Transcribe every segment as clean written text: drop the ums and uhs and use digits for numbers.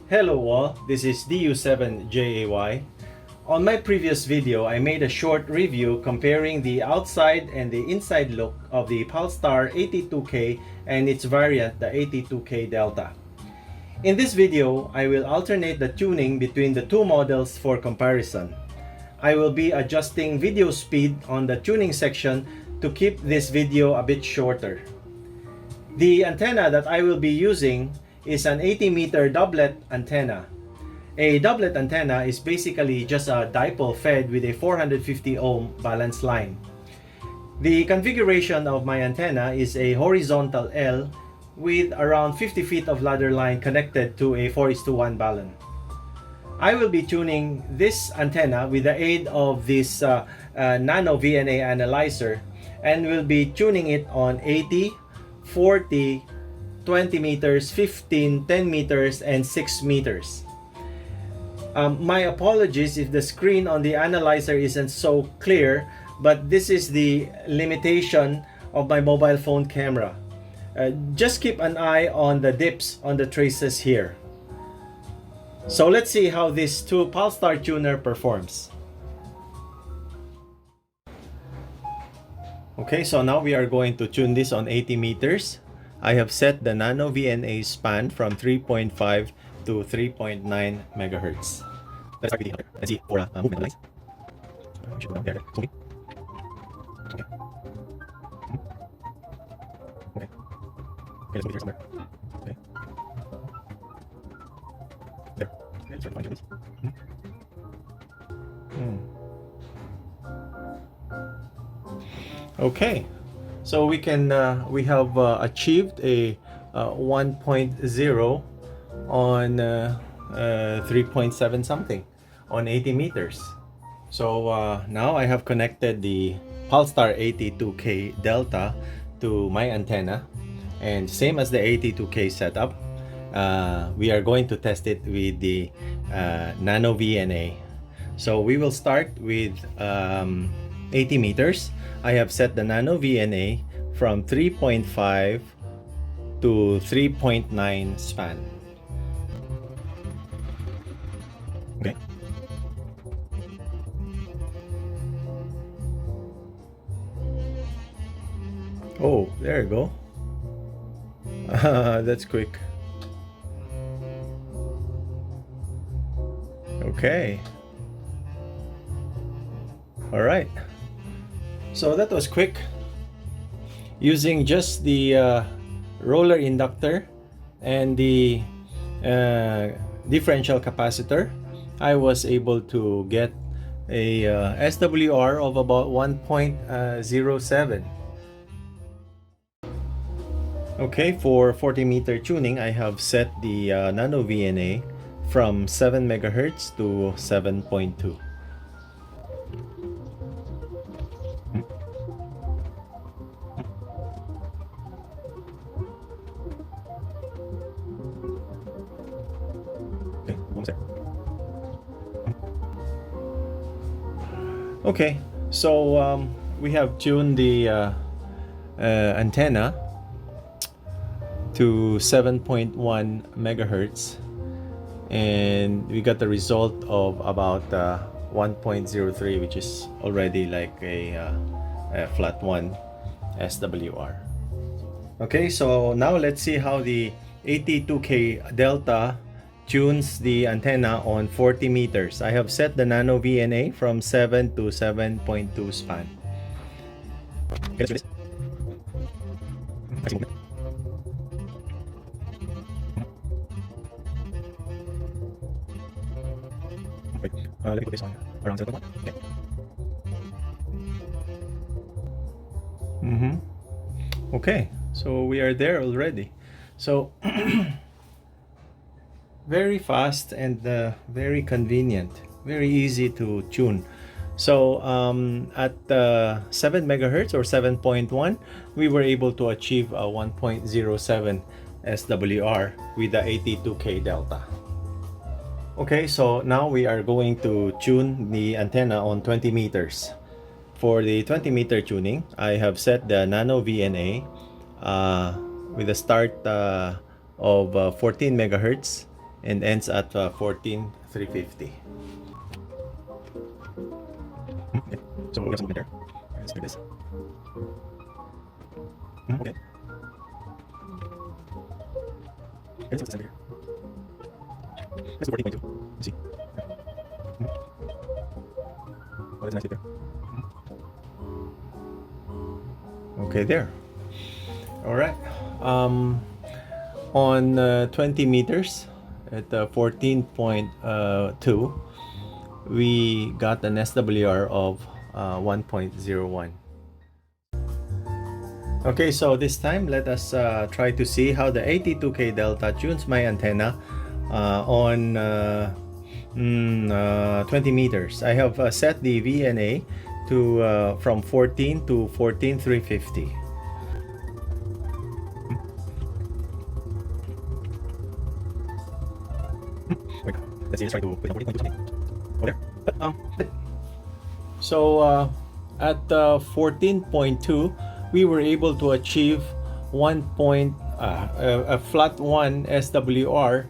Hello all, this is DU7JAY. On my previous video, I made a short review comparing the outside and the inside look of the Palstar AT2K and its variant, the AT2K Delta. In this video, I will alternate the tuning between the two models for comparison. I will be adjusting video speed on the tuning section to keep this video a bit shorter. The antenna that I will be using is an 80-meter doublet antenna. A doublet antenna is basically just a dipole fed with a 450 ohm balance line. The configuration of my antenna is a horizontal L with around 50 feet of ladder line connected to a 4:1 balun. I will be tuning this antenna with the aid of this nano VNA analyzer and will be tuning it on 80, 40, 20 meters, 15, 10 meters, and 6 meters. My apologies if the screen on the analyzer isn't so clear, but this is the limitation of my mobile phone camera. Just keep an eye on the dips on the traces here. So let's see how this two Palstar tuner performs. Okay, so now we are going to tune this on 80 meters. I have set the nano VNA span from 3.5 to 3.9 megahertz. Let's start with the other and see for movement lines. We should go down there. Okay. Okay. Okay. Okay, let's move here somewhere. Okay. There. Okay, let's try to find this. Okay. So we have achieved a 1.0 on 3.7 something on 80 meters. So now I have connected the Palstar AT2K Delta to my antenna, and same as the AT2K setup, we are going to test it with the nano VNA. So we will start with 80 meters. I have set the nano VNA from 3.5 to 3.9 span. Okay. Oh, there you go. That's quick. Okay. All right. So that was quick. Using just the roller inductor and the differential capacitor, I was able to get a SWR of about 1.07. Okay, for 40 meter tuning, I have set the nano VNA from 7 megahertz to 7.2. Okay, so we have tuned the antenna to 7.1 megahertz, and we got the result of about 1.03, which is already like a flat 1 SWR. Okay, so now let's see how the AT2K Delta tunes the antenna on 40 meters. I have set the nano VNA from 7 to 7.2 span. Okay, let's do this. Let me put this on around 7.1. Okay. Okay, so we are there already. So very fast and very convenient, very easy to tune. So at 7 megahertz or 7.1, we were able to achieve a 1.07 SWR with the AT2K Delta. Okay, so now we are going to tune the antenna on 20 meters. For the 20 meter tuning, I have set the nano VNA with a start of 14 megahertz and ends at 14,350. Okay. So we have some movement there. Let's do this. Okay. Let's see what's here. Let's do 14.2. Let's see. Oh, that's nice there. Okay, there. All right. On 20 meters at 14.2, we got an SWR of 1.01. Okay, so this time let us try to see how the AT2K Delta tunes my antenna on 20 meters. I have set the VNA to from 14 to 14,350. Wait, let's see, let's try to put 14.2 something. Oh, there. So at 14.2, we were able to achieve a flat 1 SWR.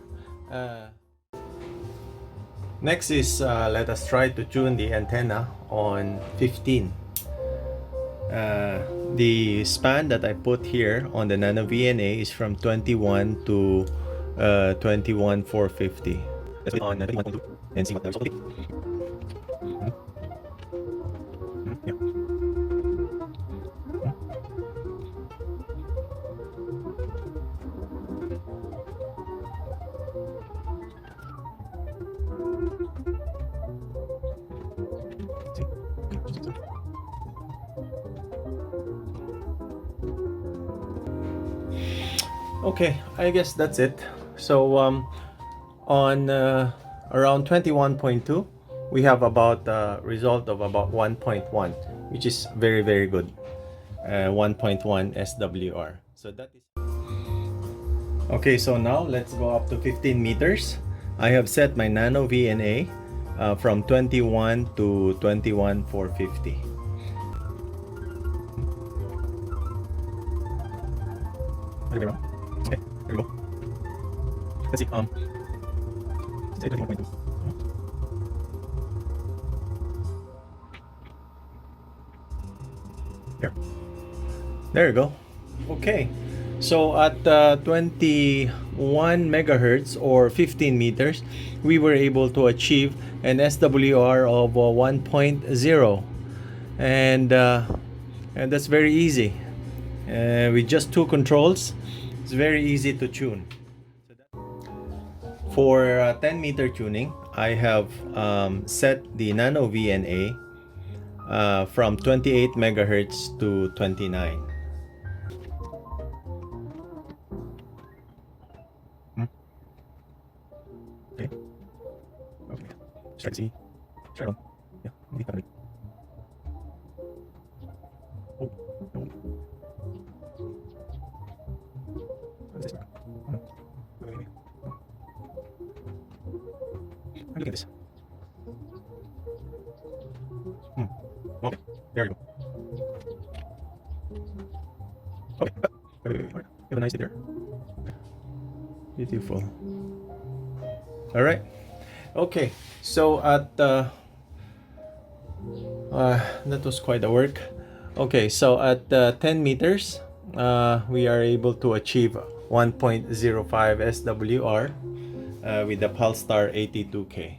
Next is let us try to tune the antenna on 15. The span that I put here on the Nano VNA is from 21 to 21,450. Let's put on 21.2 and see what the result will be. Yeah. Okay, I guess that's it. So on around 21.2, we have about a result of about 1.1, which is very, very good. 1.1 SWR. So that is okay. So now let's go up to 15 meters. I have set my Nano VNA from 21 to 21,450. Okay, there we go. Let's see. Say 21.2. There you go. Okay. So at 21 megahertz or 15 meters, we were able to achieve an SWR of 1.0, and that's very easy. With just two controls, it's very easy to tune. For 10 meter tuning, I have set the Nano VNA from 28 megahertz to 29. Okay. Okay. Try to see. Try on. Yeah. Oh. No. What is this? Wait. Look at this. Okay, there you go. Okay, wait. You have a nice hit there. Beautiful. All right. Okay, so at that was quite a work. Okay, so at 10 meters, we are able to achieve 1.05 SWR with the Palstar AT2K.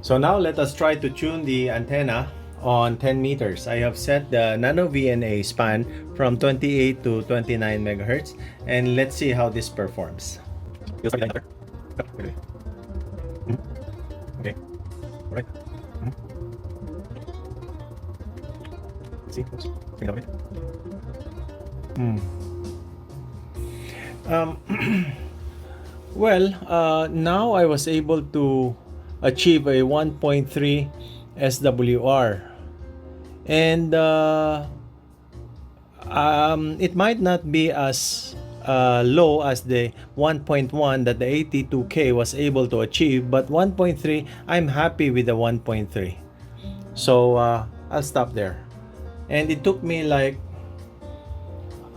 So now let us try to tune the antenna on 10 meters. I have set the Nano VNA span from 28 to 29 megahertz, and let's see how this performs. Okay. All right. Let's see. Oops. Well, now I was able to achieve a 1.3 SWR, and it might not be as low as the 1.1 that the AT2K was able to achieve, but 1.3, I'm happy with the 1.3. So I'll stop there. And it took me like,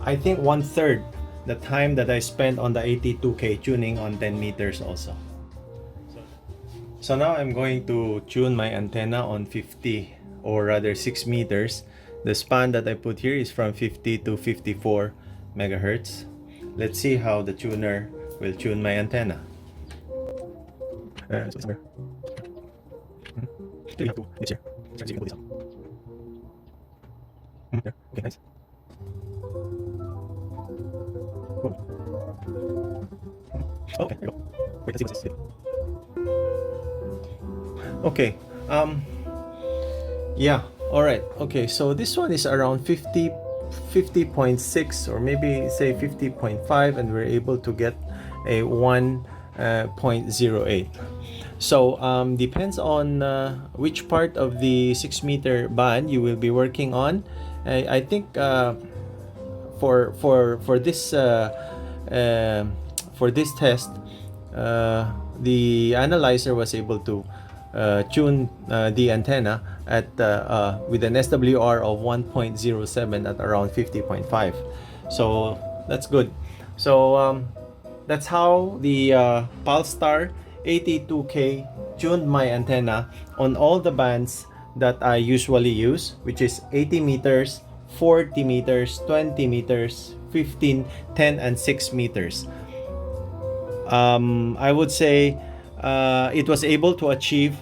I think 1/3 the time that I spent on the AT2K tuning on 10 meters also. So now I'm going to tune my antenna on 50, or rather 6 meters. The span that I put here is from 50 to 54 megahertz. Let's see how the tuner will tune my antenna. Okay, nice. Okay, here you go. Wait, let's see what's this. Okay, yeah, all right. Okay, so this one is around 50.6, or maybe say 50.5, and we're able to get a 1.08. So depends on which part of the 6 meter band you will be working on. I think for this test, the analyzer was able to tune the antenna at with an SWR of 1.07 at around 50.5. So that's good. So that's how the Palstar AT2K tuned my antenna on all the bands that I usually use, which is 80 meters, 40 meters, 20 meters, 15, 10, and 6 meters. I would say it was able to achieve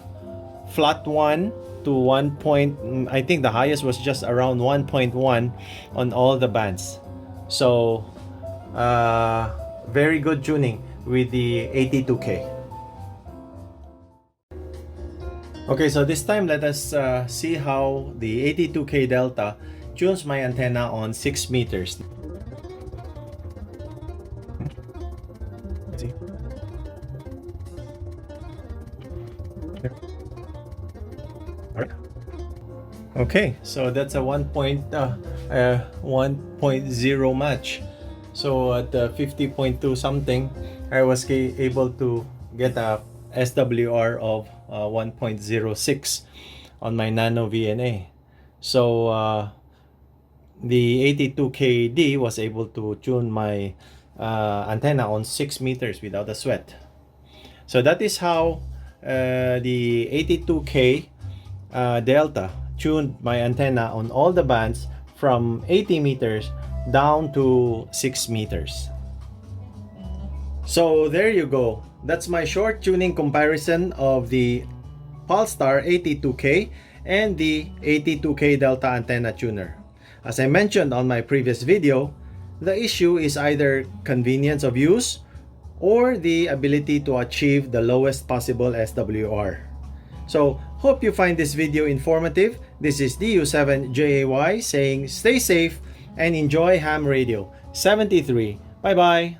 flat 1 to 1 point, I think the highest was just around 1.1 on all the bands. So very good tuning with the AT2K. Okay, so this time let us see how the AT2K Delta tunes my antenna on 6 meters. Let's see. There. All right. Okay, so that's a 1.0 match. So at 50.2 something, I was able to get a SWR of 1.06 on my Nano VNA. So the AT2KD was able to tune my antenna on 6 meters without a sweat. So that is how the AT2K Delta tuned my antenna on all the bands from 80 meters down to 6 meters. So there you go. That's my short tuning comparison of the Palstar AT2K and the AT2K Delta antenna tuner. As I mentioned on my previous video, the issue is either convenience of use or the ability to achieve the lowest possible SWR. So hope you find this video informative. This is DU7JAY saying stay safe and enjoy ham radio 73. Bye bye.